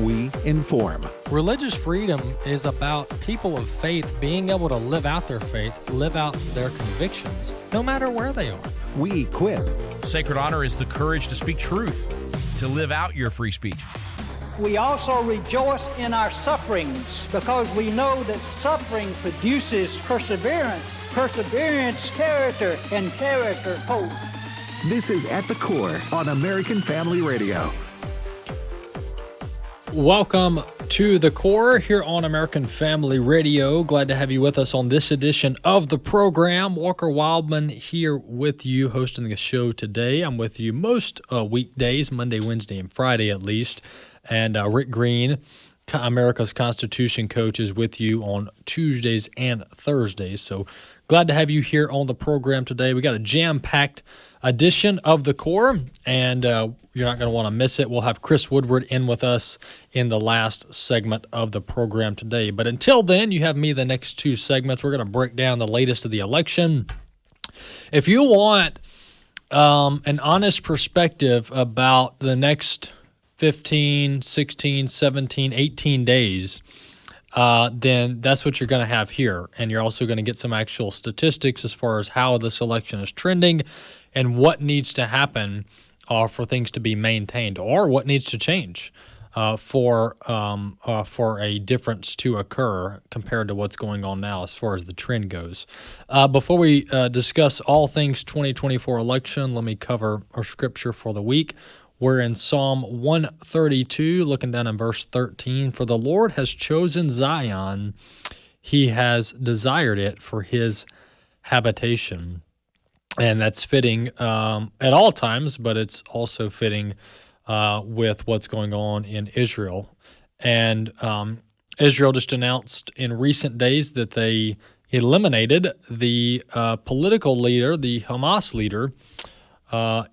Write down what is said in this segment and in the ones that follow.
we inform. Religious freedom is about people of faith being able to live out their faith, live out their convictions, no matter where they are. We equip. Sacred honor is the courage to speak truth, to live out your free speech. We also rejoice in our sufferings because we know that suffering produces perseverance, perseverance, character, and character, hope. This is At the Core on American Family Radio. Welcome to The Core here on American Family Radio. Glad to have you with us on this edition of the program. Walker Wildman here with you, hosting the show today. I'm with you most weekdays, Monday, Wednesday, and Friday at least. And Rick Green, America's Constitution coach, is with you on Tuesdays and Thursdays. So glad to have you here on the program today. We got a jam-packed edition of The Core, and you're not going to want to miss it. We'll have Chris Woodward in with us in the last segment of the program today. But until then, you have me the next two segments. We're going to break down the latest of the election. If you want an honest perspective about the next 15, 16, 17, 18 days, then that's what you're going to have here. And you're also going to get some actual statistics as far as how this election is trending and what needs to happen for things to be maintained, or what needs to change for a difference to occur compared to what's going on now as far as the trend goes. Before we discuss all things 2024 election, let me cover our scripture for the week. We're in Psalm 132, looking down in verse 13. For the Lord has chosen Zion, he has desired it for his habitation. And that's fitting at all times, but it's also fitting with what's going on in Israel. And Israel just announced in recent days that they eliminated the political leader, the Hamas leader,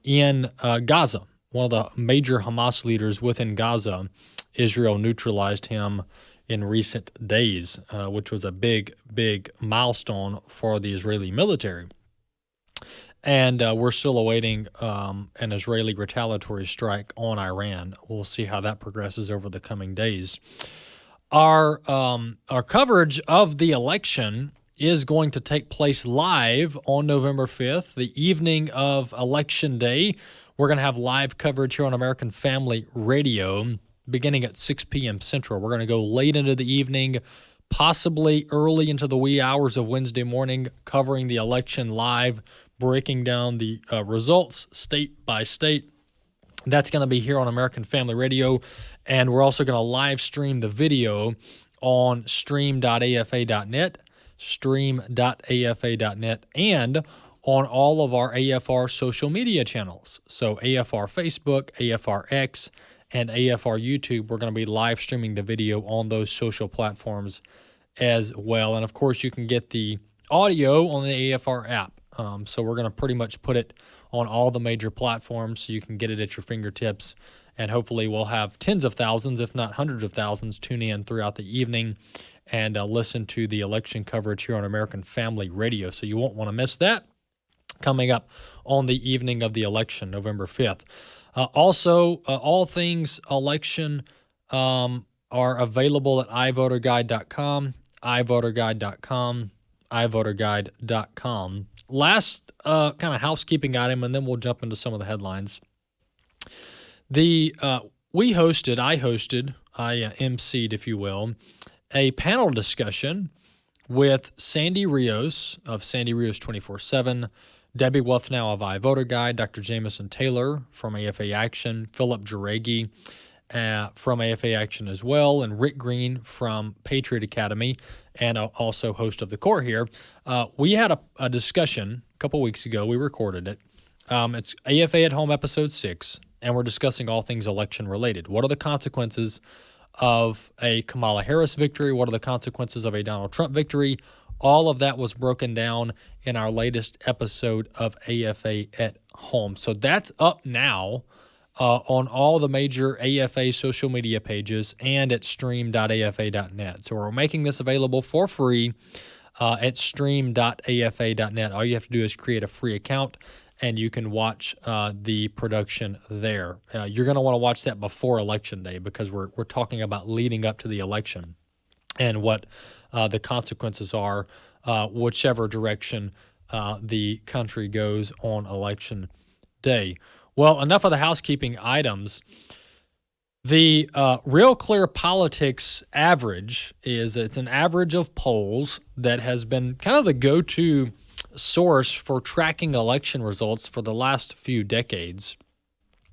in Gaza. One of the major Hamas leaders within Gaza. Israel neutralized him in recent days, which was a big, big milestone for the Israeli military. And we're still awaiting an Israeli retaliatory strike on Iran. We'll see how that progresses over the coming days. Our coverage of the election is going to take place live on November 5th, the evening of Election Day. We're going to have live coverage here on American Family Radio beginning at 6 p.m. Central. We're going to go late into the evening, possibly early into the wee hours of Wednesday morning, covering the election live, breaking down the results state by state. That's going to be here on American Family Radio, and we're also going to live stream the video on stream.afa.net, stream.afa.net, and on all of our AFR social media channels. So AFR Facebook, AFR X, and AFR YouTube. We're going to be live streaming the video on those social platforms as well. And of course, you can get the audio on the AFR app. So we're going to pretty much put it on all the major platforms so you can get it at your fingertips. And hopefully we'll have tens of thousands, if not hundreds of thousands, tune in throughout the evening and listen to the election coverage here on American Family Radio. So you won't want to miss that coming up on the evening of the election, November 5th. Also, all things election are available at iVoterGuide.com, iVoterGuide.com, iVoterGuide.com. Last kind of housekeeping item, and then we'll jump into some of the headlines. I emceed, if you will, a panel discussion with Sandy Rios of Sandy Rios 24/7, Debbie Wuthnow of iVoter Guide, Dr. Jamison Taylor from AFA Action, Philip Jaregi from AFA Action as well, and Rick Green from Patriot Academy, and also host of The Core here. We had a discussion a couple weeks ago. We recorded it. It's AFA at Home episode 6, and we're discussing all things election related. What are the consequences of a Kamala Harris victory? What are the consequences of a Donald Trump victory? All of that was broken down in our latest episode of AFA at Home. So that's up now on all the major AFA social media pages and at stream.afa.net. So we're making this available for free at stream.afa.net. All you have to do is create a free account and you can watch the production there. You're going to want to watch that before Election Day because we're talking about leading up to the election and what the consequences are, whichever direction the country goes on Election Day. Well, enough of the housekeeping items. The Real Clear Politics average it's an average of polls that has been kind of the go-to source for tracking election results for the last few decades.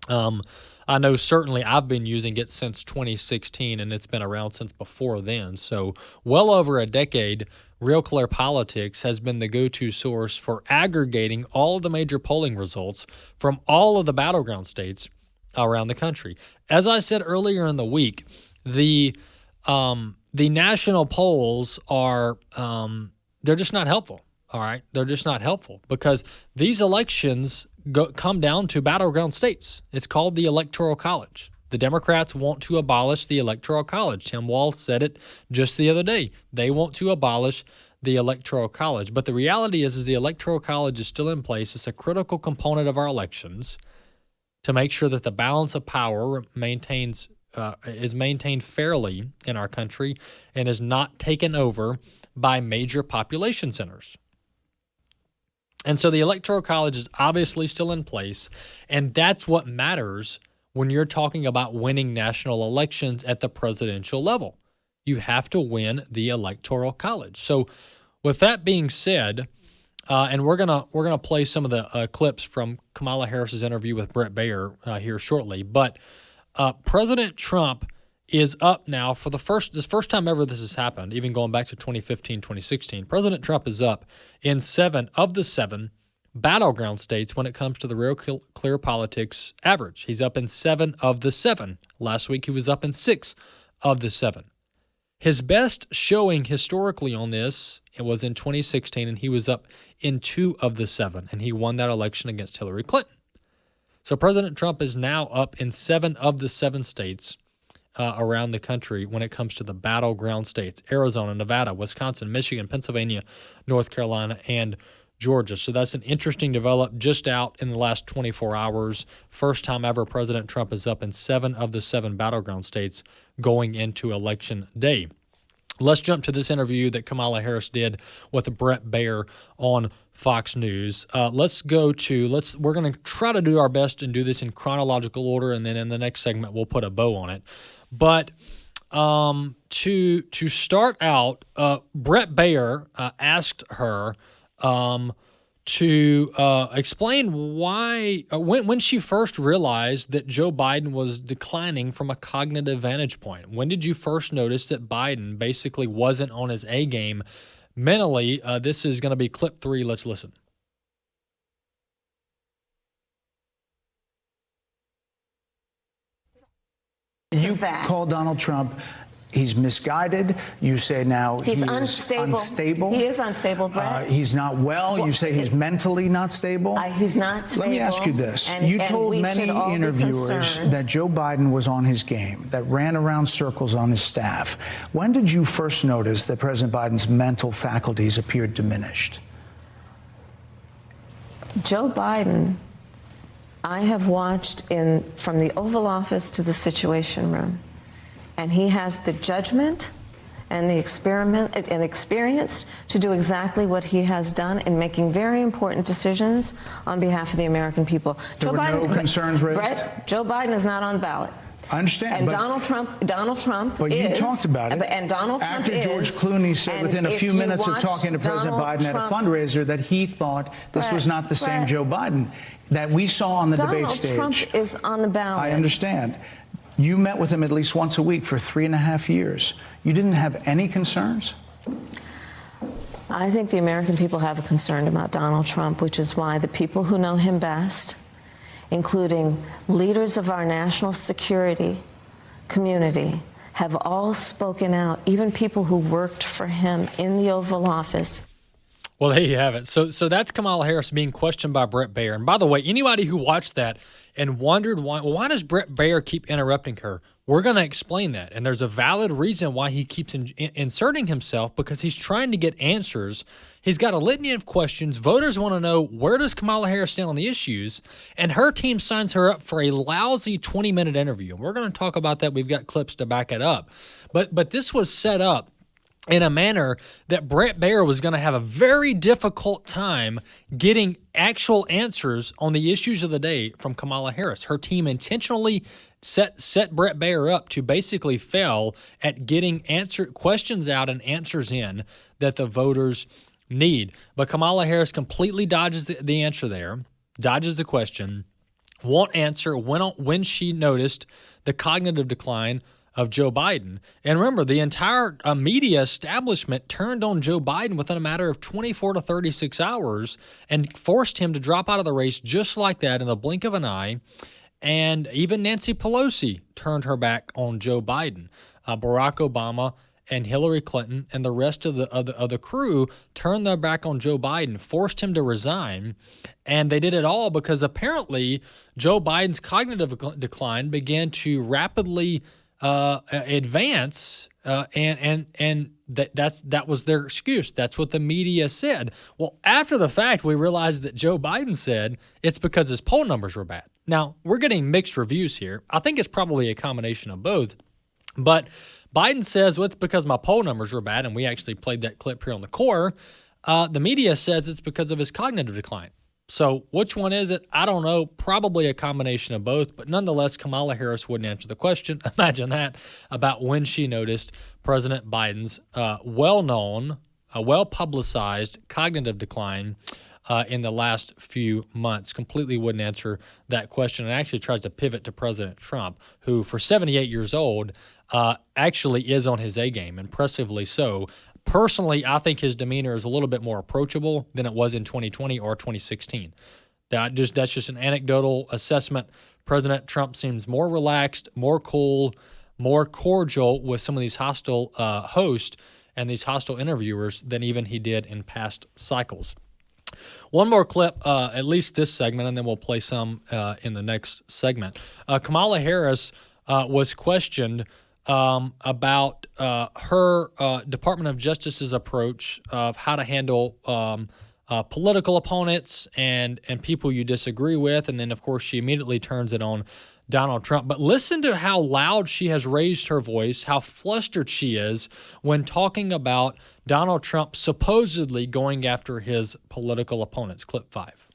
I know certainly I've been using it since 2016, and it's been around since before then. So well over a decade, Real Clear Politics has been the go-to source for aggregating all the major polling results from all of the battleground states around the country. As I said earlier in the week, the national polls are they're just not helpful. All right, they're just not helpful because these elections come down to battleground states. It's called the Electoral College. The Democrats want to abolish the Electoral College. Tim Walz said it just the other day. They want to abolish the Electoral College. But the reality is the Electoral College is still in place. It's a critical component of our elections to make sure that the balance of power is maintained fairly in our country and is not taken over by major population centers. And so the Electoral College is obviously still in place, and that's what matters when you're talking about winning national elections at the presidential level. You have to win the Electoral College. So with that being said, and we're gonna play some of the clips from Kamala Harris's interview with Bret Baier here shortly, but President Trump is up now for the first time ever this has happened, even going back to 2015, 2016. President Trump is up in 7 of the 7 battleground states when it comes to the Real Clear Politics average. He's up in 7 of the 7. Last week he was up in 6 of the 7. His best showing historically on this was in 2016, and he was up in 2 of the 7, and he won that election against Hillary Clinton. So President Trump is now up in 7 of the 7 states around the country when it comes to the battleground states: Arizona, Nevada, Wisconsin, Michigan, Pennsylvania, North Carolina, and Georgia. So that's an interesting development just out in the last 24 hours. First time ever President Trump is up in 7 of the 7 battleground states going into Election Day. Let's jump to this interview that Kamala Harris did with Bret Baier on Fox News. We're going to try to do our best and do this in chronological order, and then in the next segment we'll put a bow on it. But to start out, Bret Baier asked her to explain why, when she first realized that Joe Biden was declining from a cognitive vantage point. When did you first notice that Biden basically wasn't on his A game mentally? This is going to be clip 3. Let's listen. You call Donald Trump, he's misguided. You say now he's unstable. He is unstable, Brett. He's not well. You say he's mentally not stable. He's not stable. Let me ask you this. You told many interviewers that Joe Biden was on his game, that ran around circles on his staff. When did you first notice that President Biden's mental faculties appeared diminished? Joe Biden, I have watched from the Oval Office to the Situation Room, and he has the judgment and the experience to do exactly what he has done in making very important decisions on behalf of the American people. There were no concerns raised? Brett, Joe Biden is not on the ballot. I understand. And Donald Trump but is. You talked about it. And Donald Trump After George Clooney said within a few minutes of talking to President Biden at a fundraiser that he thought this was not the same Joe Biden that we saw on the debate stage. Donald Trump is on the ballot. I understand. You met with him at least once a week for 3.5 years. You didn't have any concerns? I think the American people have a concern about Donald Trump, which is why the people who know him best, including leaders of our national security community, have all spoken out, even people who worked for him in the Oval Office. Well, there you have it. So that's Kamala Harris being questioned by Bret Baier. And by the way, anybody who watched that and wondered why does Bret Baier keep interrupting her? We're going to explain that. And there's a valid reason why he keeps inserting himself, because he's trying to get answers. He's got a litany of questions. Voters want to know, where does Kamala Harris stand on the issues? And her team signs her up for a lousy 20-minute interview. And we're going to talk about that. We've got clips to back it up. But this was set up in a manner that Bret Baier was going to have a very difficult time getting actual answers on the issues of the day from Kamala Harris. Her team intentionally set Bret Baier up to basically fail at getting questions out and answers in that the voters need. But Kamala Harris completely dodges the answer there, dodges the question, won't answer when she noticed the cognitive decline of Joe Biden. And remember, the entire media establishment turned on Joe Biden within a matter of 24 to 36 hours and forced him to drop out of the race just like that in the blink of an eye. And even Nancy Pelosi turned her back on Joe Biden. Barack Obama and Hillary Clinton and the rest of the crew turned their back on Joe Biden, forced him to resign, and they did it all because apparently Joe Biden's cognitive decline began to rapidly advance, and that was their excuse. That's what the media said. Well, after the fact, we realized that Joe Biden said it's because his poll numbers were bad. Now, we're getting mixed reviews here. I think it's probably a combination of both. But Biden says, well, it's because my poll numbers were bad, and we actually played that clip here on the Core. The media says it's because of his cognitive decline. So which one is it? I don't know. Probably a combination of both. But nonetheless, Kamala Harris wouldn't answer the question. Imagine that, about when she noticed President Biden's well-known, well-publicized cognitive decline in the last few months. Completely wouldn't answer that question, and actually tries to pivot to President Trump, who for 78 years old actually is on his A game, impressively so. Personally, I think his demeanor is a little bit more approachable than it was in 2020 or 2016. That's just an anecdotal assessment. President Trump seems more relaxed, more cool, more cordial with some of these hostile hosts and these hostile interviewers than even he did in past cycles. One more clip, at least this segment, and then we'll play some in the next segment. Kamala Harris was questioned about her Department of Justice's approach of how to handle political opponents and people you disagree with. And then, of course, she immediately turns it on Donald Trump. But listen to how loud she has raised her voice, how flustered she is when talking about Donald Trump supposedly going after his political opponents. Clip 5.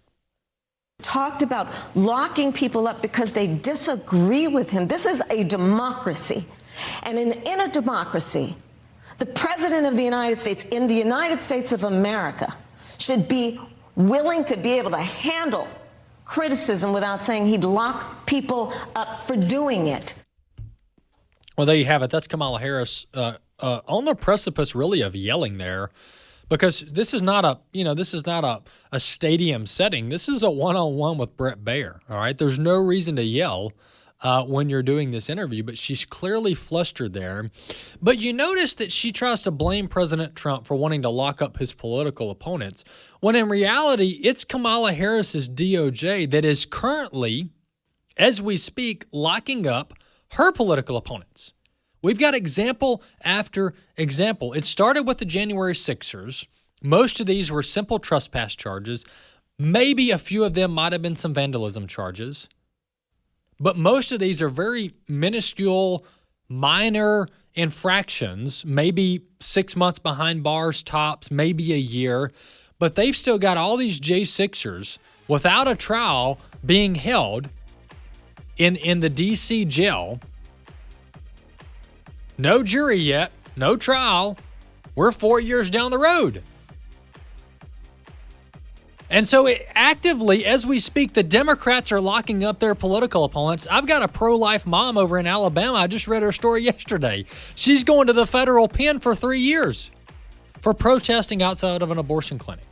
Talked about locking people up because they disagree with him. This is a democracy. And in a democracy, the president of the United States, in the United States of America, should be willing to be able to handle criticism without saying he'd lock people up for doing it. Well, there you have it. That's Kamala Harris on the precipice, really, of yelling there, because this is not a stadium setting. This is a one-on-one with Bret Baier. All right, there's no reason to yell when you're doing this interview, but she's clearly flustered there. But you notice that she tries to blame President Trump for wanting to lock up his political opponents, when in reality, it's Kamala Harris's DOJ that is currently, as we speak, locking up her political opponents. We've got example after example. It started with the January 6ers. Most of these were simple trespass charges. Maybe a few of them might have been some vandalism charges. But most of these are very minuscule, minor infractions, maybe 6 months behind bars tops, maybe a year. But they've still got all these J6ers without a trial being held in the D.C. jail. No jury yet, no trial. We're 4 years down the road. And so actively, as we speak, the Democrats are locking up their political opponents. I've got a pro-life mom over in Alabama. I just read her story yesterday. She's going to the federal pen for 3 years for protesting outside of an abortion clinic.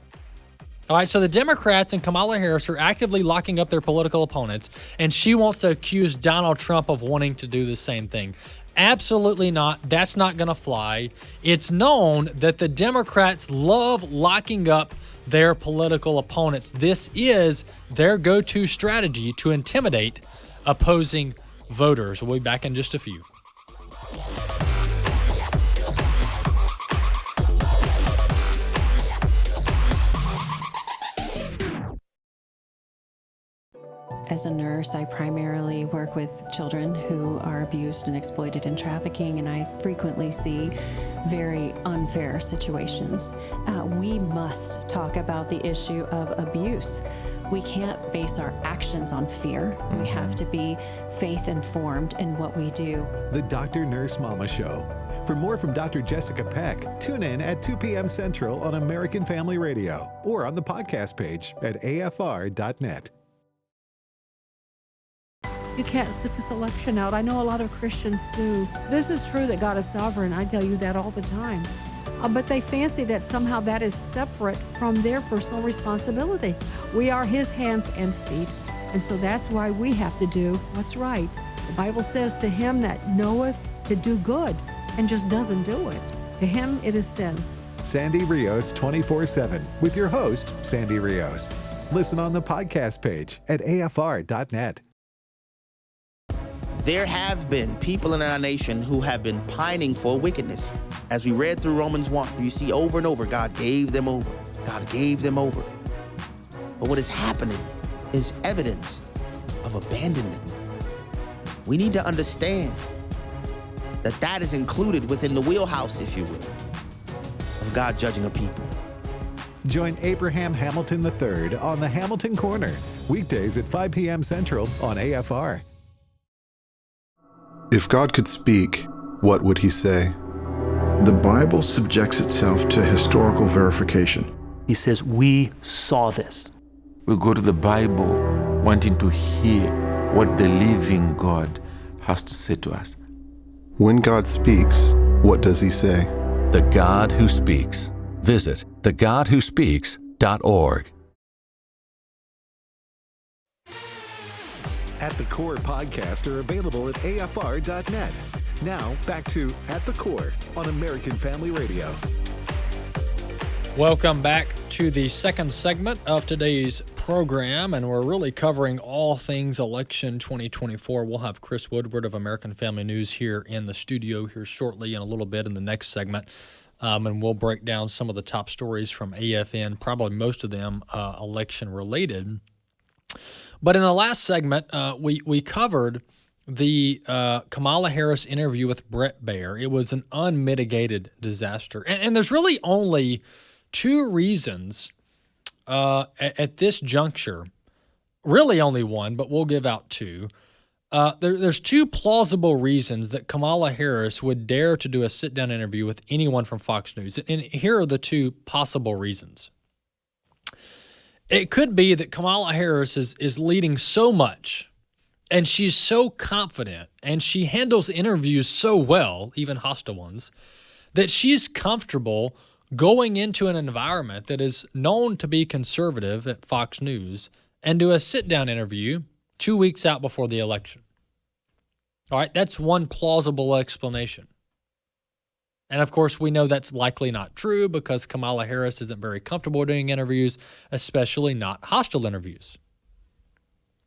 All right, so the Democrats and Kamala Harris are actively locking up their political opponents, and she wants to accuse Donald Trump of wanting to do the same thing. Absolutely not. That's not going to fly. It's known that the Democrats love locking up their political opponents. This is their go-to strategy to intimidate opposing voters. We'll be back in just a few. As a nurse, I primarily work with children who are abused and exploited in trafficking, and I frequently see very unfair situations. We must talk about the issue of abuse. We can't base our actions on fear. We have to be faith-informed in what we do. The Dr. Nurse Mama Show. For more from Dr. Jessica Peck, tune in at 2 p.m. Central on American Family Radio or on the podcast page at afr.net. You can't sit this election out. I know a lot of Christians do. This is true that God is sovereign. I tell you that all the time. But they fancy that somehow that is separate from their personal responsibility. We are His hands and feet. And so that's why we have to do what's right. The Bible says, to him that knoweth to do good and just doesn't do it, to him it is sin. Sandy Rios 24/7 with your host, Sandy Rios. Listen on the podcast page at afr.net. There have been people in our nation who have been pining for wickedness. As we read through Romans 1, you see over and over, God gave them over. God gave them over. But what is happening is evidence of abandonment. We need to understand that that is included within the wheelhouse, if you will, of God judging a people. Join Abraham Hamilton III on the Hamilton Corner, weekdays at 5 p.m. Central on AFR. If God could speak, what would he say? The Bible subjects itself to historical verification. He says, we saw this. We go to the Bible wanting to hear what the living God has to say to us. When God speaks, what does he say? The God Who Speaks. Visit thegodwhospeaks.org. At the Core podcast are available at afr.net. Now, back to At the Core on American Family Radio. Welcome back to the second segment of today's program, and we're really covering all things election 2024. We'll have Chris Woodward of American Family News here in the studio here shortly in a little bit in the next segment, and we'll break down some of the top stories from AFN, probably most of them election-related. But in the last segment, we covered the Kamala Harris interview with Bret Baier. It was an unmitigated disaster. And there's really only two reasons at this juncture, really only one, but we'll give out two. There's two plausible reasons that Kamala Harris would dare to do a sit-down interview with anyone from Fox News. And here are the two possible reasons. It could be that Kamala Harris is leading so much, and she's so confident, and she handles interviews so well, even hostile ones, that she's comfortable going into an environment that is known to be conservative at Fox News and do a sit-down interview 2 weeks out before the election. All right, that's one plausible explanation. And of course, we know that's likely not true because Kamala Harris isn't very comfortable doing interviews, especially not hostile interviews.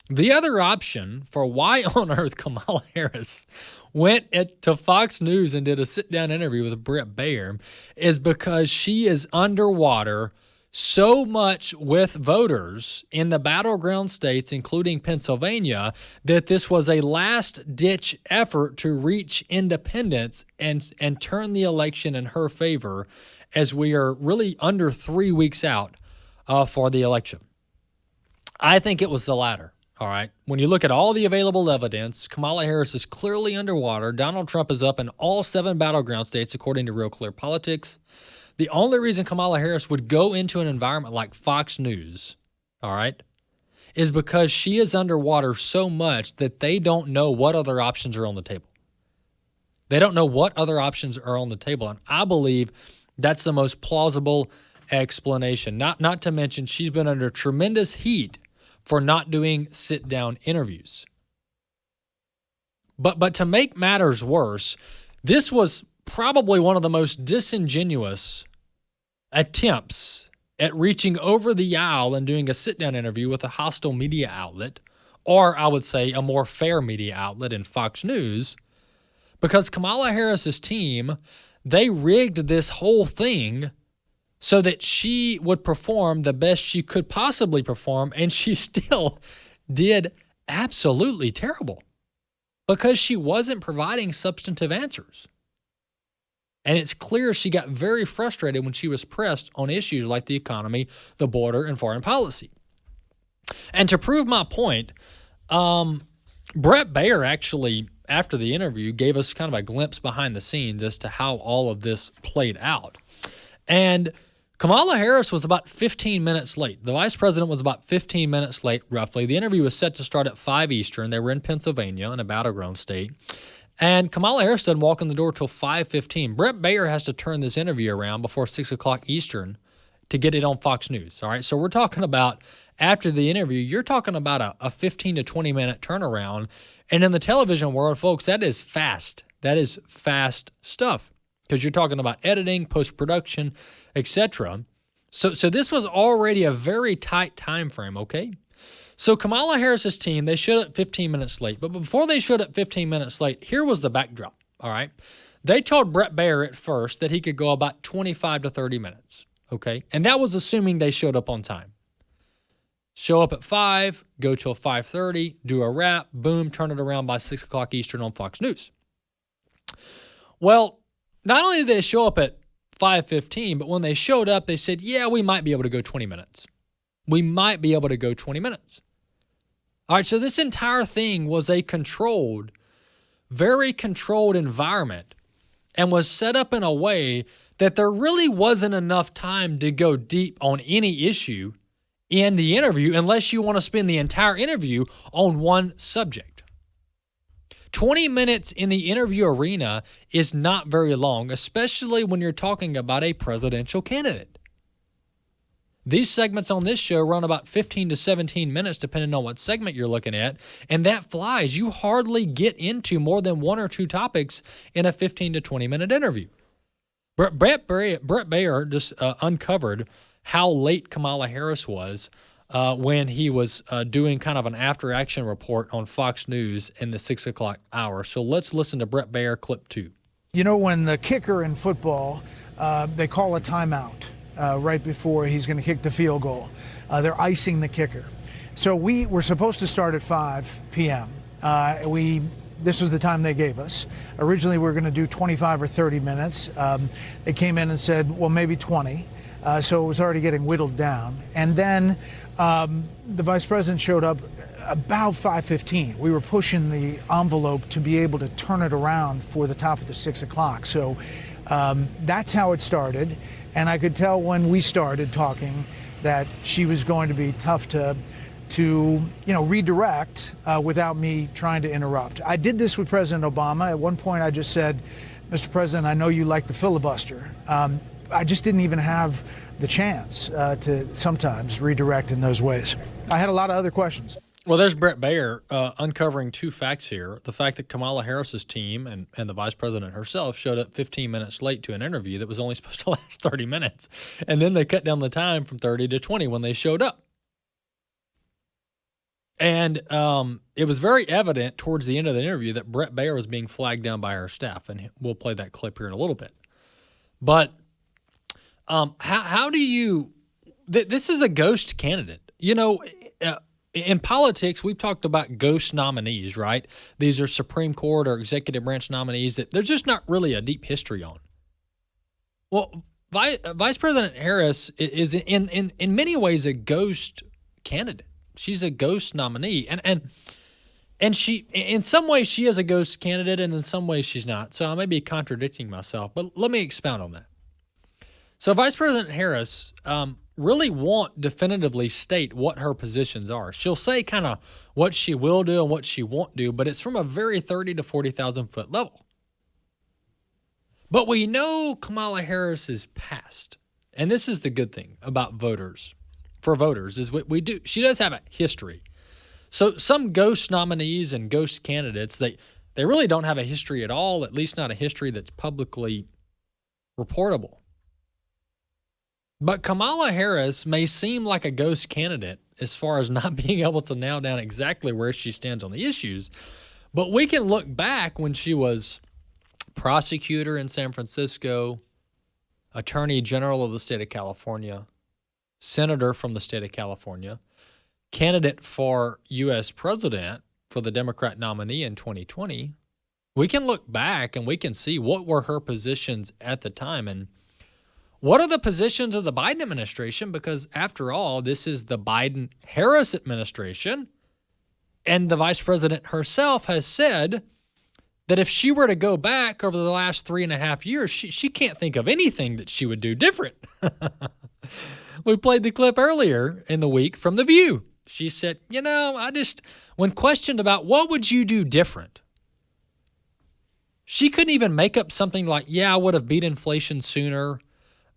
The other option for why on earth Kamala Harris went to Fox News and did a sit-down interview with Bret Baier is because she is underwater so much with voters in the battleground states, including Pennsylvania, that this was a last-ditch effort to reach independence and turn the election in her favor as we are really under 3 weeks out for the election. I think it was the latter. All right. When you look at all the available evidence, Kamala Harris is clearly underwater. Donald Trump is up in all 7 battleground states, according to Real Clear Politics. The only reason Kamala Harris would go into an environment like Fox News, all right, is because she is underwater so much that they don't know what other options are on the table. They don't know what other options are on the table. And I believe that's the most plausible explanation. Not to mention she's been under tremendous heat for not doing sit-down interviews. But to make matters worse, this was probably one of the most disingenuous attempts at reaching over the aisle and doing a sit-down interview with a hostile media outlet or I would say a more fair media outlet in Fox News, because Kamala Harris's team, they rigged this whole thing so that she would perform the best she could possibly perform, and she still did absolutely terrible because she wasn't providing substantive answers. And it's clear she got very frustrated when she was pressed on issues like the economy, the border, and foreign policy. And to prove my point, Brett Baer actually, after the interview, gave us kind of a glimpse behind the scenes as to how all of this played out. And Kamala Harris was about 15 minutes late. The vice president was about 15 minutes late, roughly. The interview was set to start at 5 Eastern. They were in Pennsylvania, in a battleground state. And Kamala Harris didn't walk in the door till 5:15. Brett Baer has to turn this interview around before 6 o'clock Eastern to get it on Fox News. All right, so we're talking about, after the interview, you're talking about a 15 to 20-minute turnaround. And in the television world, folks, that is fast. That is fast stuff because you're talking about editing, post-production, etc. So this was already a very tight time frame, okay? So Kamala Harris's team, they showed up 15 minutes late. But before they showed up 15 minutes late, here was the backdrop, all right? They told Brett Baer at first that he could go about 25 to 30 minutes, okay? And that was assuming they showed up on time. Show up at 5, go till 5:30, do a wrap, boom, turn it around by 6 o'clock Eastern on Fox News. Well, not only did they show up at 5:15, but when they showed up, they said, yeah, we might be able to go 20 minutes. We might be able to go 20 minutes. All right, so this entire thing was a controlled, very controlled environment and was set up in a way that there really wasn't enough time to go deep on any issue in the interview unless you want to spend the entire interview on one subject. 20 minutes in the interview arena is not very long, especially when you're talking about a presidential candidate. These segments on this show run about 15 to 17 minutes, depending on what segment you're looking at, and that flies. You hardly get into more than one or two topics in a 15 to 20-minute interview. Brett Baer just uncovered how late Kamala Harris was when he was doing kind of an after-action report on Fox News in the 6 o'clock hour. So let's listen to Brett Baer, clip 2. You know, when the kicker in football, they call a timeout right before he's going to kick the field goal. They're icing the kicker. So we were supposed to start at 5 p.m. This was the time they gave us. Originally, we were going to do 25 or 30 minutes. They came in and said, well, maybe 20. So it was already getting whittled down. And then the vice president showed up about 5:15. We were pushing the envelope to be able to turn it around for the top of the 6 o'clock. So that's how it started. And I could tell when we started talking that she was going to be tough to redirect without me trying to interrupt. I did this with President Obama. At one point, I just said, Mr. President, I know you like the filibuster. I just didn't even have the chance to sometimes redirect in those ways. I had a lot of other questions. Well, there's Brett Baer uncovering two facts here. The fact that Kamala Harris's team and the vice president herself showed up 15 minutes late to an interview that was only supposed to last 30 minutes. And then they cut down the time from 30 to 20 when they showed up. And it was very evident towards the end of the interview that Brett Baer was being flagged down by her staff. And we'll play that clip here in a little bit. But how do you – this is a ghost candidate. You know, in politics, we've talked about ghost nominees, right? These are Supreme Court or executive branch nominees that there's just not really a deep history on. Well, Vice President Harris is in many ways a ghost candidate. She's a ghost nominee. And she, in some ways, she is a ghost candidate, and in some ways she's not. So I may be contradicting myself, but let me expound on that. So Vice President Harris really won't definitively state what her positions are. She'll say kind of what she will do and what she won't do, but it's from a very 30 to 40,000 foot level. But we know Kamala Harris's past, and this is the good thing about voters. For voters, is what we do. She does have a history. So some ghost nominees and ghost candidates, they really don't have a history at all, at least not a history that's publicly reportable. But Kamala Harris may seem like a ghost candidate as far as not being able to nail down exactly where she stands on the issues. But we can look back when she was prosecutor in San Francisco, attorney general of the state of California, senator from the state of California, candidate for U.S. president for the Democrat nominee in 2020. We can look back and we can see what were her positions at the time and what are the positions of the Biden administration, because after all, this is the Biden-Harris administration, and the vice president herself has said that if she were to go back over the last 3.5 years, she can't think of anything that she would do different. We played the clip earlier in the week from The View. She said, when questioned about what would you do different, she couldn't even make up something like, I would have beat inflation sooner.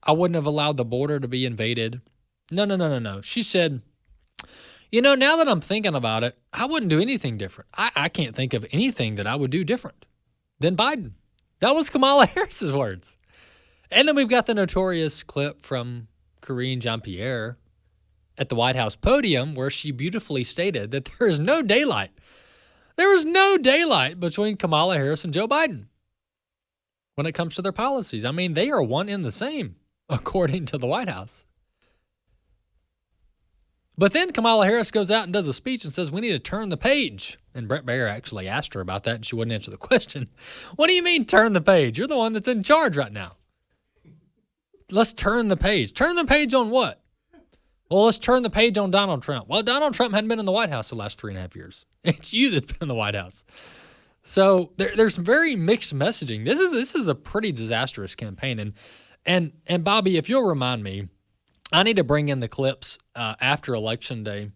I wouldn't have allowed the border to be invaded. No. She said, now that I'm thinking about it, I wouldn't do anything different. I can't think of anything that I would do different than Biden. That was Kamala Harris's words. And then we've got the notorious clip from Karine Jean-Pierre at the White House podium where she beautifully stated that there is no daylight. There is no daylight between Kamala Harris and Joe Biden when it comes to their policies. I mean, they are one and the same, according to the White House. But then Kamala Harris goes out and does a speech and says, we need to turn the page. And Brett Baer actually asked her about that, and she wouldn't answer the question. What do you mean turn the page? You're the one that's in charge right now. Let's turn the page. Turn the page on what? Well, let's turn the page on Donald Trump. Well, Donald Trump hadn't been in the White House the last 3.5 years. It's you that's been in the White House. So there's very mixed messaging. This is a pretty disastrous campaign. And Bobby, if you'll remind me, I need to bring in the clips after Election Day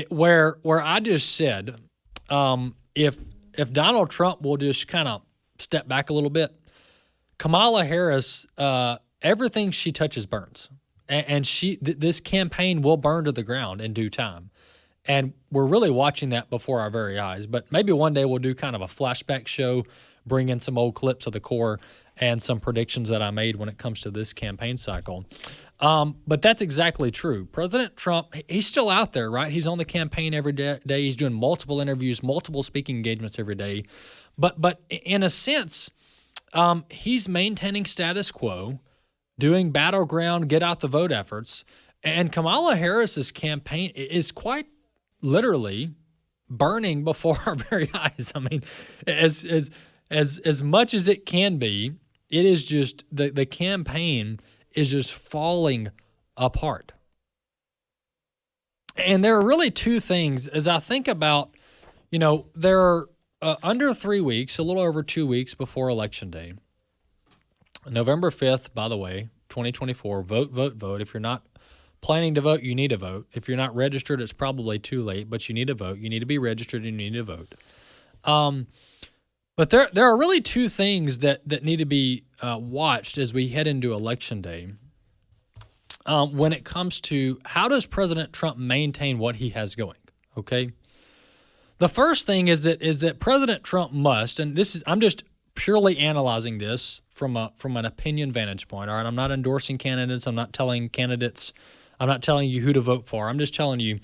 where I just said if Donald Trump will just kind of step back a little bit, Kamala Harris, everything she touches burns. And this campaign will burn to the ground in due time. And we're really watching that before our very eyes. But maybe one day we'll do kind of a flashback show, bring in some old clips of the core and some predictions that I made when it comes to this campaign cycle. But that's exactly true. President Trump, he's still out there, right? He's on the campaign every day. He's doing multiple interviews, multiple speaking engagements every day. But in a sense, he's maintaining status quo, doing battleground, get out the vote efforts. And Kamala Harris's campaign is quite literally burning before our very eyes. I mean, as much as it can be, it is just the campaign is just falling apart. And there are really two things as I think about, there are under 3 weeks, a little over 2 weeks before Election Day. November 5th, by the way, 2024, vote. If you're not planning to vote, you need to vote. If you're not registered, it's probably too late, but you need to vote. You need to be registered and you need to vote. But there are really two things that need to be watched as we head into Election Day when it comes to how does President Trump maintain what he has going, okay? The first thing is that President Trump must, and I'm just purely analyzing this from an opinion vantage point, all right? I'm not endorsing candidates. I'm not telling you who to vote for. I'm just telling you,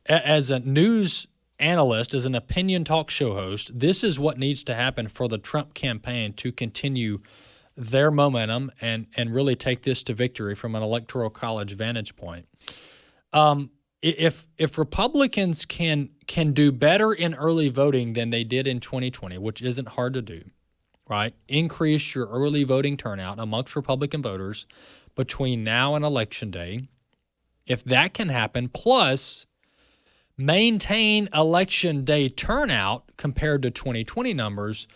as a news analyst, as an opinion talk show host, this is what needs to happen for the Trump campaign to continue their momentum and really take this to victory from an electoral college vantage point. If Republicans can do better in early voting than they did in 2020, which isn't hard to do, right? Increase your early voting turnout amongst Republican voters between now and Election Day. If that can happen, plus maintain Election Day turnout compared to 2020 numbers,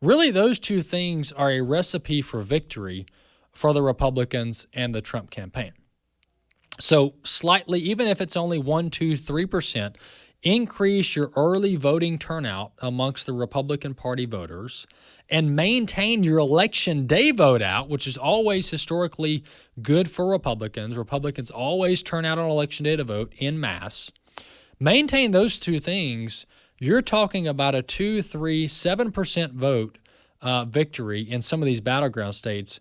really those two things are a recipe for victory for the Republicans and the Trump campaign. So slightly, even if it's only 1%, 2%, 3%, increase your early voting turnout amongst the Republican Party voters and maintain your Election Day vote out, which is always historically good for Republicans. Republicans always turn out on Election Day to vote en masse. Maintain those two things, you're talking about a 2%, 3%, 7% vote victory in some of these battleground states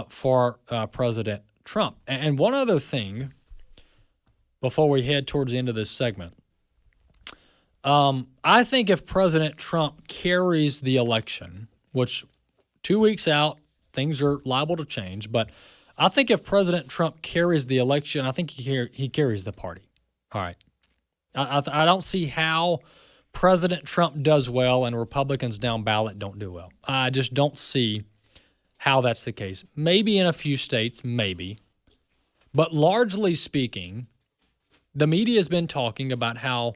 for President Trump. And one other thing before we head towards the end of this segment. I think if President Trump carries the election, which 2 weeks out, things are liable to change, but I think if President Trump carries the election, I think he carries the party. All right. I don't see how President Trump does well and Republicans down ballot don't do well. I just don't see how that's the case. Maybe in a few states, maybe. But largely speaking, the media has been talking about how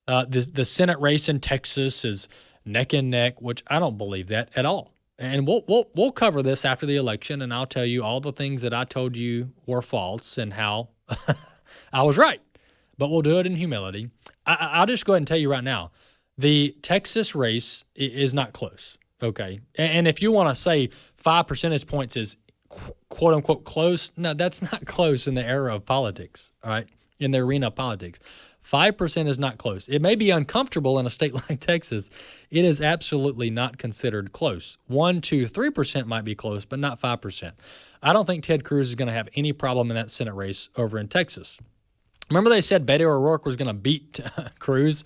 the Senate race in Texas is neck and neck, which I don't believe that at all. And we'll cover this after the election, and I'll tell you all the things that I told you were false and how I was right. But we'll do it in humility. I'll just go ahead and tell you right now, the Texas race is not close, okay? And if you want to say 5 percentage points is quote-unquote close, no, that's not close in the era of politics, all right, in the arena of politics. 5% is not close. It may be uncomfortable in a state like Texas. It is absolutely not considered close. 1, 2, 3% might be close, but not 5%. I don't think Ted Cruz is going to have any problem in that Senate race over in Texas. Remember they said Beto O'Rourke was going to beat Cruz,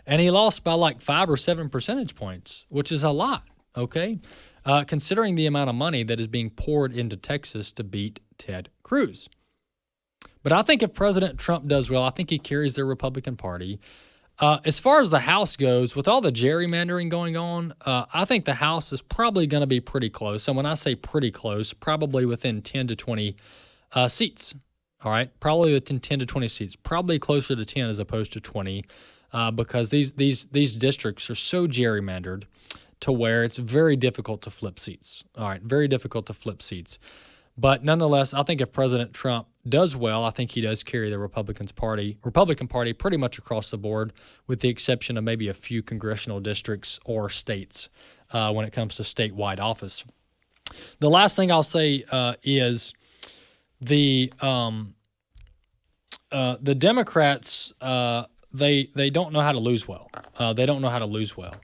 and he lost by like 5 or 7 percentage points, which is a lot, okay? Considering the amount of money that is being poured into Texas to beat Ted Cruz. But I think if President Trump does well, I think he carries the Republican Party. As far as the House goes, with all the gerrymandering going on, I think the House is probably going to be pretty close. And when I say pretty close, probably within 10 to 20 seats. All right, probably within 10 to 20 seats, probably closer to 10 as opposed to 20, because these districts are so gerrymandered to where it's very difficult to flip seats. All right, very difficult to flip seats. But nonetheless, I think if President Trump does well, I think he does carry the Republican Party pretty much across the board, with the exception of maybe a few congressional districts or states when it comes to statewide office. The last thing I'll say is the Democrats, they don't know how to lose well. They don't know how to lose well.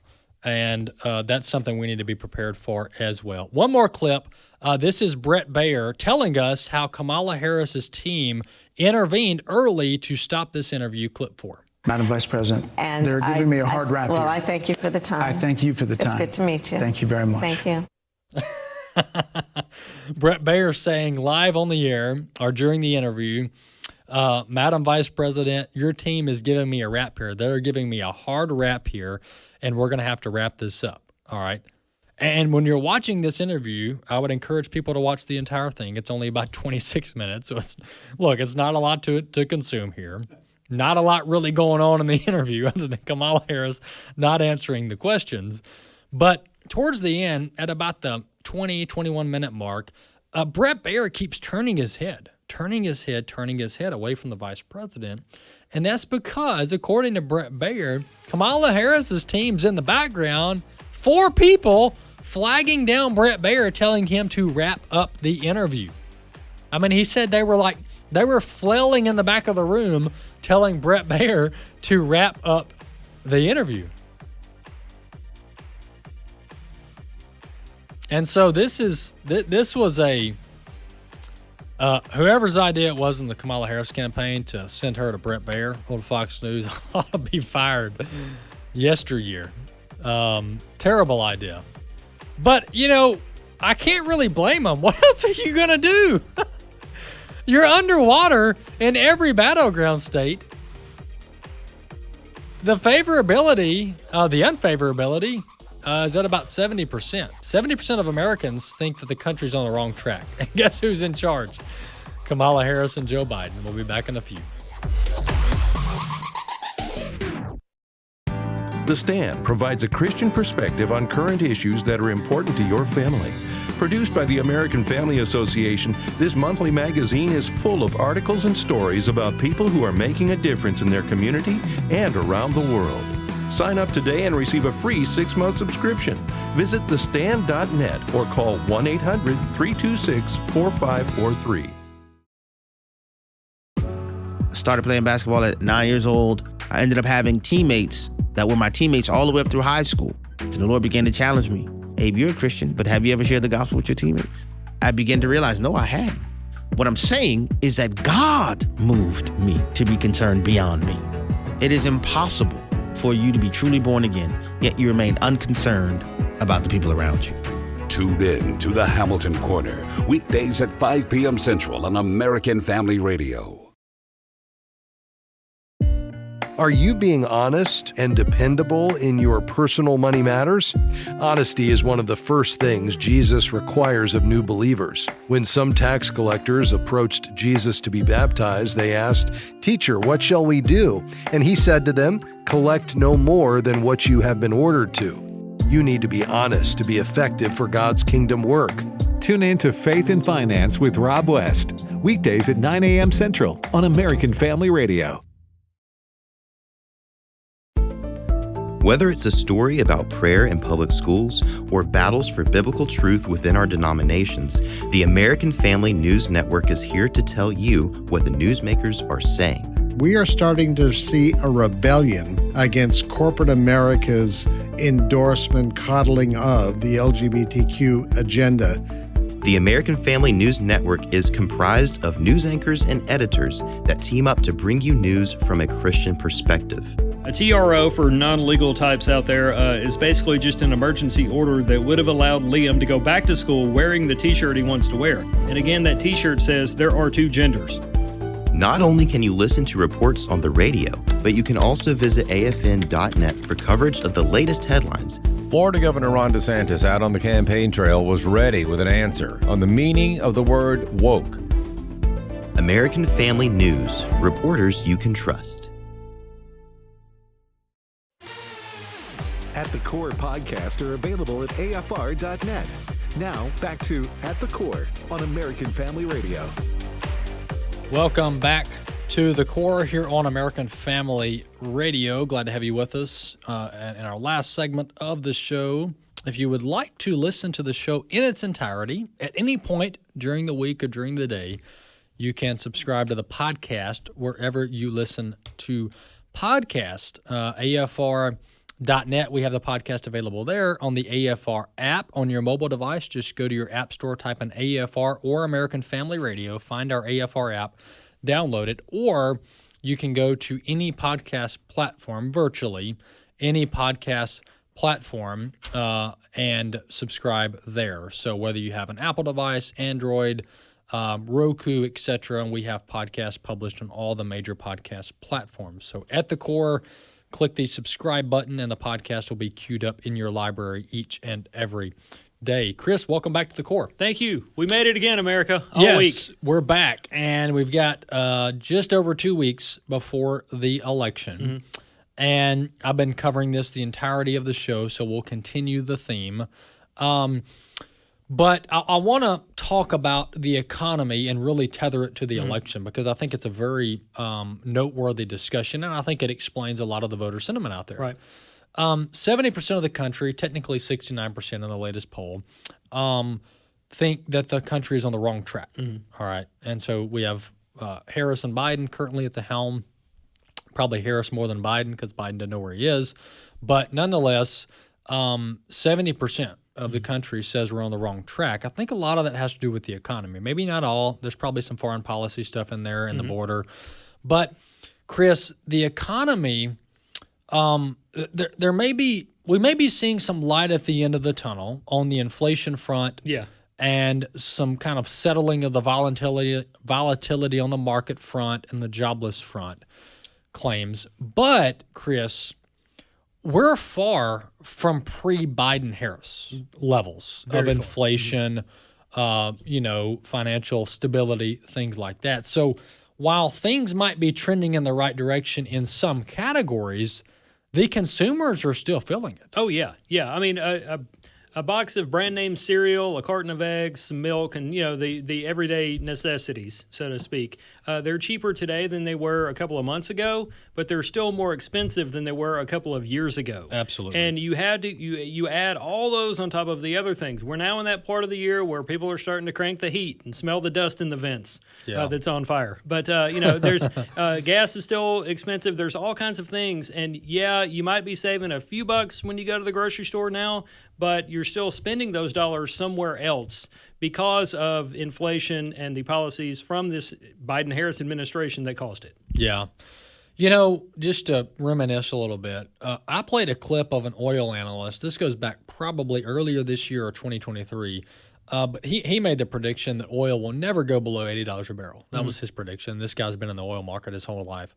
And that's something we need to be prepared for as well. One more clip. This is Brett Baer telling us how Kamala Harris's team intervened early to stop this interview. Clip 4. Madam Vice President, and they're giving me a hard rap Well, here. I thank you for the time. I thank you for the time. It's good to meet you. Thank you very much. Thank you. Brett Baer saying live on the air or during the interview, Madam Vice President, your team is giving me a rap here. They're giving me a hard rap here, and we're going to have to wrap this up. All right. And when you're watching this interview, I would encourage people to watch the entire thing. It's only about 26 minutes. So it's not a lot to consume here. Not a lot really going on in the interview other than Kamala Harris not answering the questions. But towards the end, at about the 20, 21-minute mark, Brett Baer keeps turning his head away from the vice president. And that's because, according to Brett Baer, Kamala Harris's team's in the background, 4 people flagging down Brett Baer, telling him to wrap up the interview. I mean, he said they were flailing in the back of the room, telling Brett Baer to wrap up the interview. And so this was a whoever's idea it was in the Kamala Harris campaign to send her to Brett Baer on Fox News ought to be fired yesteryear. Terrible idea. But, I can't really blame them. What else are you going to do? You're underwater in every battleground state. The favorability, the unfavorability, is at about 70%. 70% of Americans think that the country's on the wrong track. And guess who's in charge? Kamala Harris and Joe Biden. We'll be back in a few. The Stand provides a Christian perspective on current issues that are important to your family. Produced by the American Family Association, this monthly magazine is full of articles and stories about people who are making a difference in their community and around the world. Sign up today and receive a free 6-month subscription. Visit thestand.net or call 1-800-326-4543. Started playing basketball at 9 years old. I ended up having teammates that were my teammates all the way up through high school. And the Lord began to challenge me. Abe, you're a Christian, but have you ever shared the gospel with your teammates? I began to realize, no, I hadn't. What I'm saying is that God moved me to be concerned beyond me. It is impossible for you to be truly born again, yet you remain unconcerned about the people around you. Tune in to the Hamilton Corner, weekdays at 5 p.m. Central on American Family Radio. Are you being honest and dependable in your personal money matters? Honesty is one of the first things Jesus requires of new believers. When some tax collectors approached Jesus to be baptized, they asked, "Teacher, what shall we do?" And he said to them, "Collect no more than what you have been ordered to." You need to be honest to be effective for God's kingdom work. Tune in to Faith and Finance with Rob West, weekdays at 9 a.m. Central on American Family Radio. Whether it's a story about prayer in public schools or battles for biblical truth within our denominations, the American Family News Network is here to tell you what the newsmakers are saying. We are starting to see a rebellion against corporate America's endorsement, coddling of the LGBTQ agenda. The American Family News Network is comprised of news anchors and editors that team up to bring you news from a Christian perspective. A TRO for non-legal types out there is basically just an emergency order that would have allowed Liam to go back to school wearing the t-shirt he wants to wear. And again, that t-shirt says there are two genders. Not only can you listen to reports on the radio, but you can also visit afn.net for coverage of the latest headlines. Florida Governor Ron DeSantis out on the campaign trail was ready with an answer on the meaning of the word woke. American Family News, reporters you can trust. At the Core podcasts are available at afr.net. Now, back to At the Core on American Family Radio. Welcome back to the Core here on American Family Radio. Glad to have you with us in our last segment of the show. If you would like to listen to the show in its entirety at any point during the week or during the day, you can subscribe to the podcast wherever you listen to podcasts. AFR.net, we have the podcast available there on the AFR app on your mobile device. Just go to your app store, type in AFR or American Family Radio, find our AFR app, download it, or you can go to any podcast platform, virtually any podcast platform, and subscribe there. So whether you have an Apple device, Android, Roku, etc., and we have podcasts published on all the major podcast platforms. So at the Core, click the subscribe button, and the podcast will be queued up in your library each and every day. Chris, welcome back to the Core. Thank you. We made it again, America. All week. We're back, and we've got just over 2 weeks before the election. Mm-hmm. And I've been covering this the entirety of the show, so we'll continue the theme. But I want to talk about the economy and really tether it to the election, because I think it's a very noteworthy discussion, and I think it explains a lot of the voter sentiment out there. Right. 70% of the country, technically 69% in the latest poll, think that the country is on the wrong track. All right. And so we have Harris and Biden currently at the helm. Probably Harris more than Biden, because Biden doesn't know where he is. But nonetheless, 70% of the country says we're on the wrong track. I think a lot of that has to do with the economy. Maybe not all. There's probably some foreign policy stuff in there and the border. But, Chris, the economy, we may be seeing some light at the end of the tunnel on the inflation front. Yeah. And some kind of settling of the volatility on the market front and the jobless front claims. But, Chris, we're far from pre-Biden-Harris levels of inflation, financial stability, things like that. So while things might be trending in the right direction in some categories, the consumers are still feeling it. Oh, yeah. Yeah. I mean, a box of brand name cereal, a carton of eggs, some milk, and, the everyday necessities, so to speak. They're cheaper today than they were a couple of months ago, but they're still more expensive than they were a couple of years ago. Absolutely. And you add all those on top of the other things. We're now in that part of the year where people are starting to crank the heat and smell the dust in the vents that's on fire. But, there's gas is still expensive. There's all kinds of things. And, yeah, you might be saving a few bucks when you go to the grocery store now, but you're still spending those dollars somewhere else because of inflation and the policies from this Biden-Harris administration that caused it. Yeah. You know, just to reminisce a little bit, I played a clip of an oil analyst. This goes back probably earlier this year or 2023. But he made the prediction that oil will never go below $80 a barrel. That was his prediction. This guy's been in the oil market his whole life.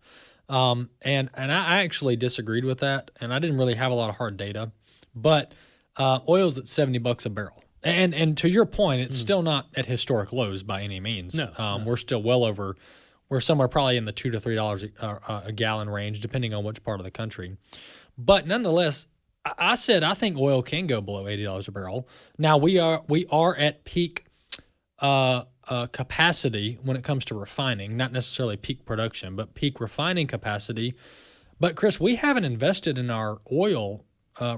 And I actually disagreed with that, and I didn't really have a lot of hard data. But oil's at $70 a barrel. And to your point, it's still not at historic lows by any means. No. We're still well over. We're somewhere probably in the $2 to $3 a gallon range, depending on which part of the country. But nonetheless, I said I think oil can go below $80 a barrel. Now we are at peak capacity when it comes to refining, not necessarily peak production, but peak refining capacity. But Chris, we haven't invested in our oil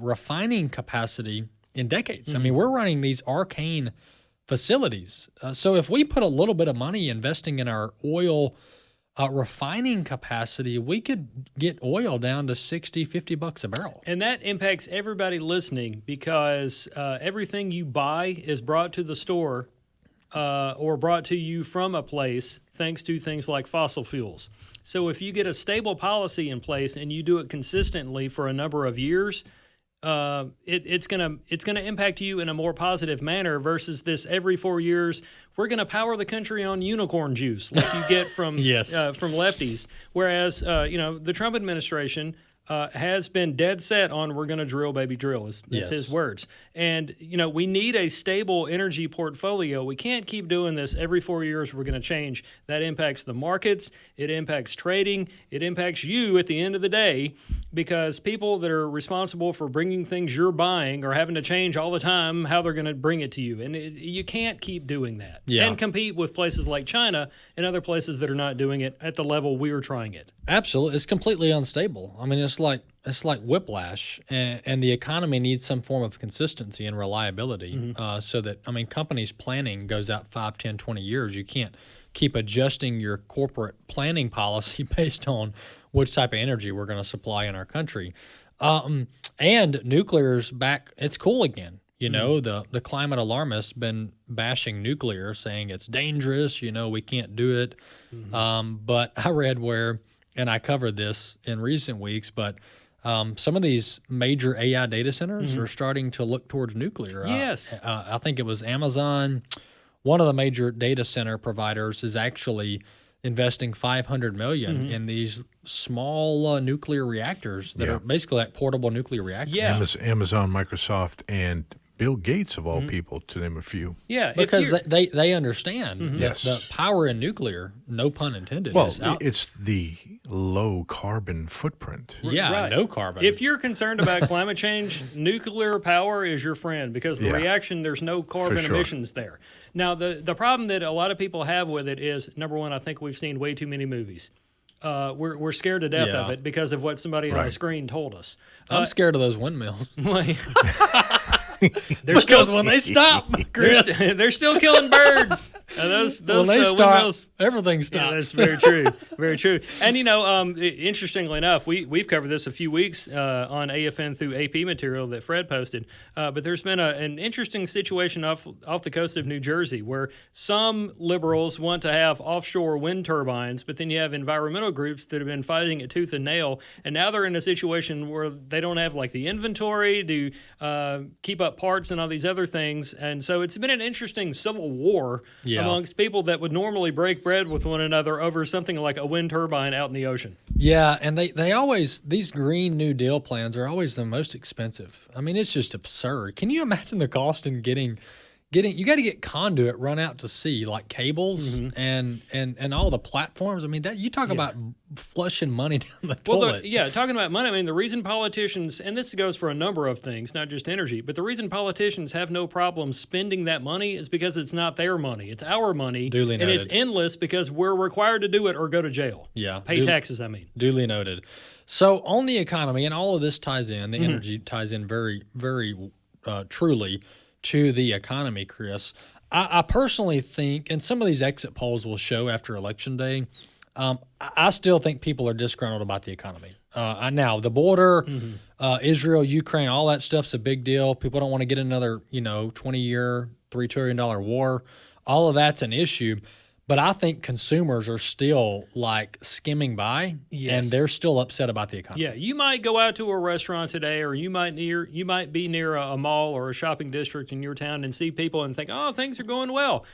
refining capacity in decades. I mean, we're running these arcane facilities. So if we put a little bit of money investing in our oil refining capacity, we could get oil down to $60-$50 a barrel. And that impacts everybody listening because everything you buy is brought to the store or brought to you from a place thanks to things like fossil fuels. So if you get a stable policy in place and you do it consistently for a number of years, it's gonna impact you in a more positive manner versus this every 4 years we're gonna power the country on unicorn juice like you get from from lefties. Whereas the Trump administration has been dead set on we're gonna drill, baby, drill. That's his words. And we need a stable energy portfolio. We can't keep doing this every 4 years. We're gonna change. That impacts the markets. It impacts trading. It impacts you at the end of the day because people that are responsible for bringing things you're buying are having to change all the time how they're going to bring it to you. And you can't keep doing that and compete with places like China and other places that are not doing it at the level we're trying it. Absolutely. It's completely unstable. I mean, it's like whiplash, and the economy needs some form of consistency and reliability so that, companies' planning goes out 5, 10, 20 years. You can't keep adjusting your corporate planning policy based on which type of energy we're going to supply in our country. And nuclear's back. It's cool again. The climate alarmists been bashing nuclear, saying it's dangerous. We can't do it. But I read where, and I covered this in recent weeks, but some of these major AI data centers are starting to look towards nuclear. Yes. I think it was Amazon. One of the major data center providers is actually investing $500 million in these small nuclear reactors that are basically like portable nuclear reactors. Yeah. Amazon, Microsoft, and Bill Gates, of all people, to name a few. Yeah, because they understand that the power in nuclear, no pun intended. Well, it's the low carbon footprint. Yeah, no carbon. If you're concerned about climate change, nuclear power is your friend because the reaction, there's no carbon emissions there. Now, the problem that a lot of people have with it is, number one, I think we've seen way too many movies. We're scared to death of it because of what somebody on the screen told us. I'm scared of those windmills. They're still when they stop, Chris. They're still killing birds. Those when they stop, windmills, everything stops. Yeah, that's very true. Very true. And interestingly enough, we've covered this a few weeks on AFN through AP material that Fred posted. But there's been an interesting situation off the coast of New Jersey where some liberals want to have offshore wind turbines, but then you have environmental groups that have been fighting it tooth and nail, and now they're in a situation where they don't have the inventory to keep up parts and all these other things. And so it's been an interesting civil war amongst people that would normally break bread with one another over something like a wind turbine out in the ocean. Yeah, and they always, these Green New Deal plans are always the most expensive. I mean, it's just absurd. Can you imagine the cost in getting you got to get conduit run out to sea, like cables and all the platforms. I mean, that you talk about flushing money down the toilet. Talking about money. I mean, the reason politicians, and this goes for a number of things, not just energy, but the reason politicians have no problem spending that money is because it's not their money. It's our money. Duly noted. And it's endless because we're required to do it or go to jail. Yeah. Pay taxes, I mean. Duly noted. So on the economy, and all of this ties in, the energy ties in very, very truly to the economy, Chris. I personally think, and some of these exit polls will show after Election Day, I still think people are disgruntled about the economy. Now, the border, Israel, Ukraine, all that stuff's a big deal. People don't want to get another, 20-year, $3 trillion war. All of that's an issue. But I think consumers are still like skimming by, and they're still upset about the economy. Yeah, you might go out to a restaurant today, or you might be near a mall or a shopping district in your town and see people and think, oh, things are going well.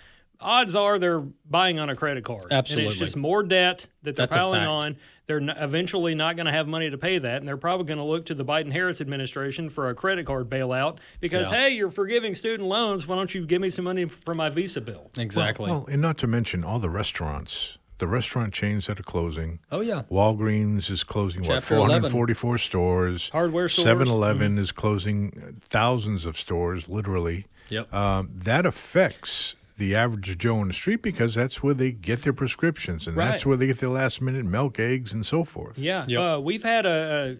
Odds are they're buying on a credit card. Absolutely. And it's just more debt that they're That's a piling fact. on. They're eventually not going to have money to pay that, and they're probably going to look to the Biden-Harris administration for a credit card bailout because, hey, you're forgiving student loans. Why don't you give me some money for my Visa bill? Exactly. Well, and not to mention all the restaurants. The restaurant chains that are closing. Oh, yeah. Walgreens is closing, Chapter 444 stores. Hardware stores. 7-Eleven is closing thousands of stores, literally. Yep. That affects the average Joe on the street because that's where they get their prescriptions, and that's where they get their last-minute milk, eggs, and so forth. Yeah. Yep. We've had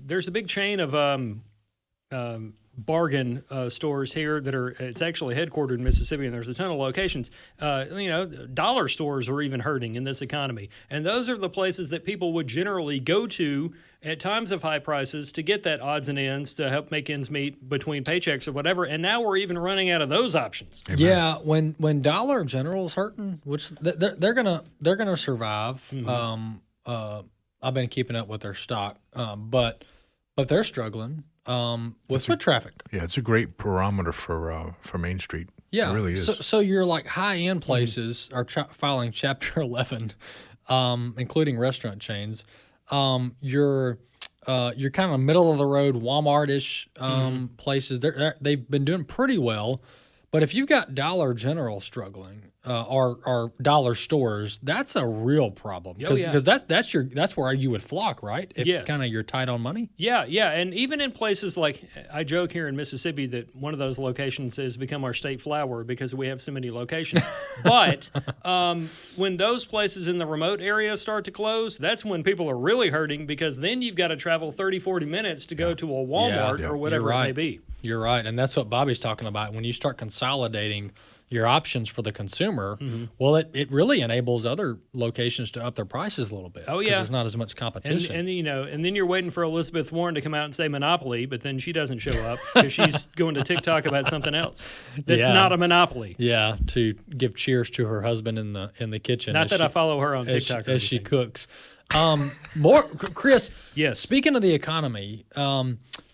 there's a big chain of bargain stores here that are, it's actually headquartered in Mississippi, and there's a ton of locations. Dollar stores are even hurting in this economy. And those are the places that people would generally go to at times of high prices to get that odds and ends to help make ends meet between paychecks or whatever. And now we're even running out of those options. Amen. Yeah, when Dollar General's hurting, which they're gonna survive. I've been keeping up with their stock, but they're struggling with foot traffic. Yeah, it's a great barometer for Main Street. Yeah, it really is. So you're like high-end places are filing Chapter 11, including restaurant chains. You're kind of middle of the road Walmart-ish places. They've been doing pretty well, but if you've got Dollar General struggling or dollar stores, that's a real problem because that's where you would flock, right? If kind of you're tight on money. Yeah, and even in places like, I joke here in Mississippi that one of those locations has become our state flower because we have so many locations. But when those places in the remote area start to close, that's when people are really hurting because then you've got to travel 30, 40 minutes to go to a Walmart or whatever it may be. You're right, and that's what Bobby's talking about. When you start consolidating your options for the consumer, well, it really enables other locations to up their prices a little bit. Oh, yeah. There's not as much competition. And then you're waiting for Elizabeth Warren to come out and say monopoly, but then she doesn't show up because she's going to TikTok about something else. That's not a monopoly. Yeah, to give cheers to her husband in the kitchen. Not that I follow her on TikTok as she cooks. Chris. Yes. Speaking of the economy,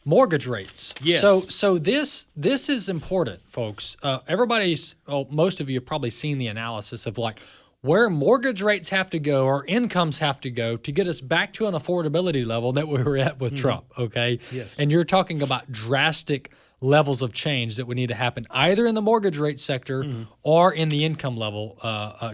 mortgage rates. Yes. So this is important, folks. Most of you have probably seen the analysis of like where mortgage rates have to go or incomes have to go to get us back to an affordability level that we were at with Trump. Okay. Yes. And you're talking about drastic levels of change that would need to happen either in the mortgage rate sector or in the income level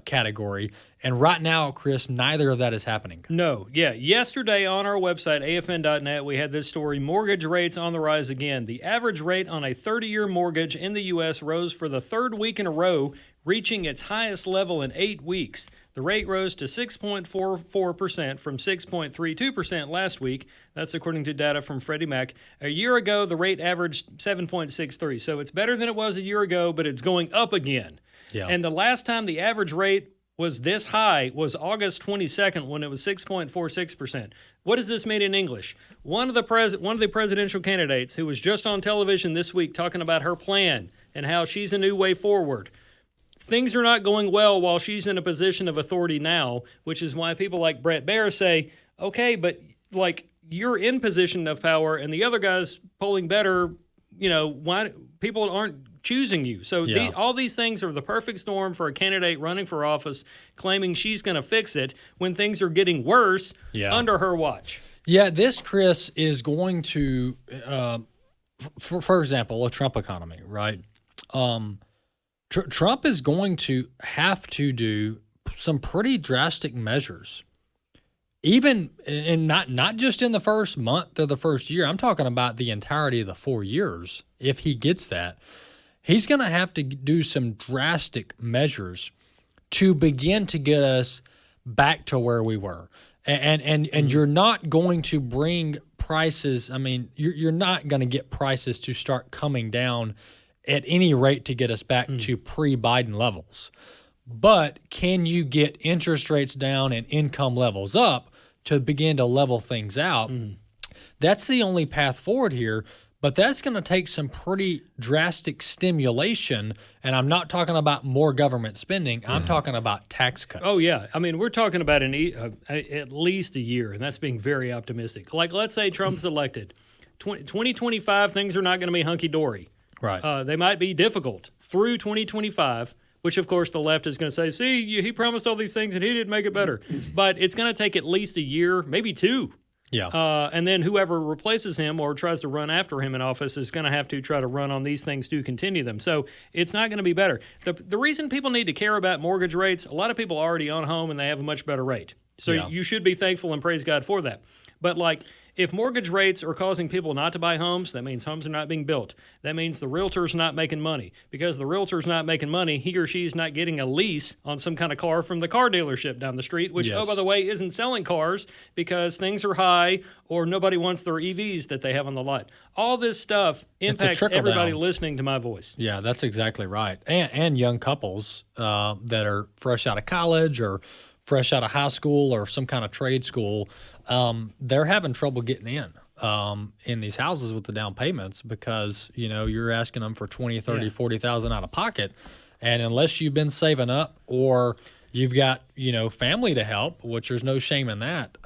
category. And right now, Chris, neither of that is happening. No. Yeah. Yesterday on our website, afn.net, we had this story, mortgage rates on the rise again. The average rate on a 30-year mortgage in the U.S. rose for the third week in a row, reaching its highest level in 8 weeks. The rate rose to 6.44% from 6.32% last week. That's according to data from Freddie Mac. A year ago, the rate averaged 7.63. So it's better than it was a year ago, but it's going up again. Yeah. And the last time the average rate was this high was August 22nd when it was 6.46%. What does this mean in English? One of the presidential candidates who was just on television this week talking about her plan and how she's a new way forward. Things are not going well while she's in a position of authority now, which is why people like Brett Baer say, okay, but like you're in position of power and the other guy's polling better, why people aren't choosing you. So all these things are the perfect storm for a candidate running for office claiming she's going to fix it when things are getting worse under her watch. Yeah, this, Chris, is going to, for example, a Trump economy, right? Trump is going to have to do some pretty drastic measures. Even, and not just in the first month or the first year, I'm talking about the entirety of the 4 years. If he gets that, he's going to have to do some drastic measures to begin to get us back to where we were. And you're not going to bring prices, I mean, you're not going to get prices to start coming down at any rate to get us back to pre-Biden levels. but can you get interest rates down and income levels up to begin to level things out? That's the only path forward here, but that's going to take some pretty drastic stimulation, and I'm not talking about more government spending. I'm talking about tax cuts. Oh, yeah. I mean, we're talking about at least a year, and that's being very optimistic. Like, let's say Trump's elected. 2025, things are not going to be hunky-dory. Right. They might be difficult through 2025, which, of course, the left is going to say, see, he promised all these things, and he didn't make it better. But it's going to take at least a year, maybe two. Yeah. And then whoever replaces him or tries to run after him in office is going to have to try to run on these things to continue them. So it's not going to be better. The reason people need to care about mortgage rates, a lot of people already own a home and they have a much better rate. So you should be thankful and praise God for that. But like, if mortgage rates are causing people not to buy homes, that means homes are not being built. That means the realtor's not making money. Because the realtor's not making money, he or she's not getting a lease on some kind of car from the car dealership down the street, which, oh, by the way, isn't selling cars because things are high or nobody wants their EVs that they have on the lot. All this stuff impacts everybody listening to my voice. Yeah, that's exactly right. And young couples that are fresh out of college or fresh out of high school or some kind of trade school, they're having trouble getting in these houses with the down payments because, you're asking them for $20,000, $30,000, $40,000 out of pocket. And unless you've been saving up or you've got, family to help, which there's no shame in that,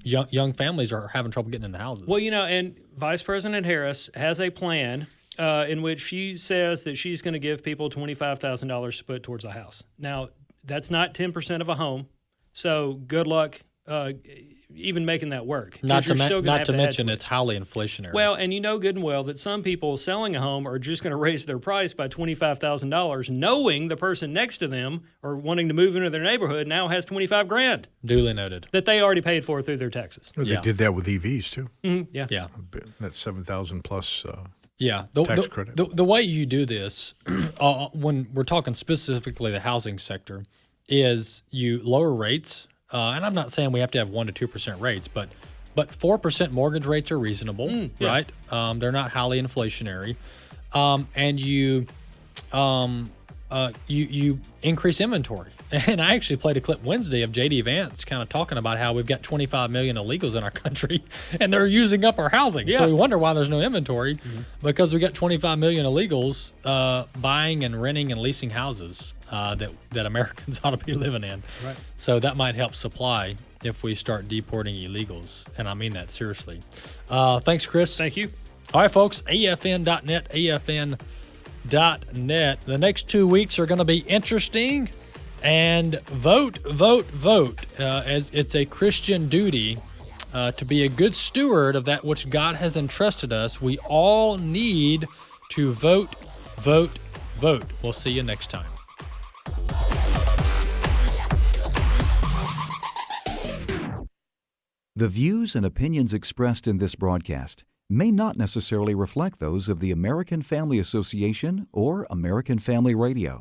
young families are having trouble getting into houses. Well, and Vice President Harris has a plan in which she says that she's going to give people $25,000 to put towards a house. Now, that's not 10% of a home. So good luck even making that work. Not to mention it's highly inflationary. Well, and you know good and well that some people selling a home are just going to raise their price by $25,000, knowing the person next to them or wanting to move into their neighborhood now has $25,000. Duly noted. That they already paid for through their taxes. Well, they did that with EVs too. Mm-hmm. Yeah. That's $7,000 plus. Tax credit. The way you do this, when we're talking specifically the housing sector, is you lower rates. And I'm not saying we have to have 1% to 2% rates, but 4% mortgage rates are reasonable, right? They're not highly inflationary, and you increase inventory. And I actually played a clip Wednesday of J.D. Vance kind of talking about how we've got 25 million illegals in our country, and they're using up our housing. Yeah. So we wonder why there's no inventory, because we got 25 million illegals buying and renting and leasing houses that Americans ought to be living in. Right. So that might help supply if we start deporting illegals, and I mean that seriously. Thanks, Chris. Thank you. All right, folks, afn.net, afn.net. The next 2 weeks are going to be interesting. And vote, as it's a Christian duty to be a good steward of that which God has entrusted us. We all need to vote. We'll see you next time. The views and opinions expressed in this broadcast may not necessarily reflect those of the American Family Association or American Family Radio.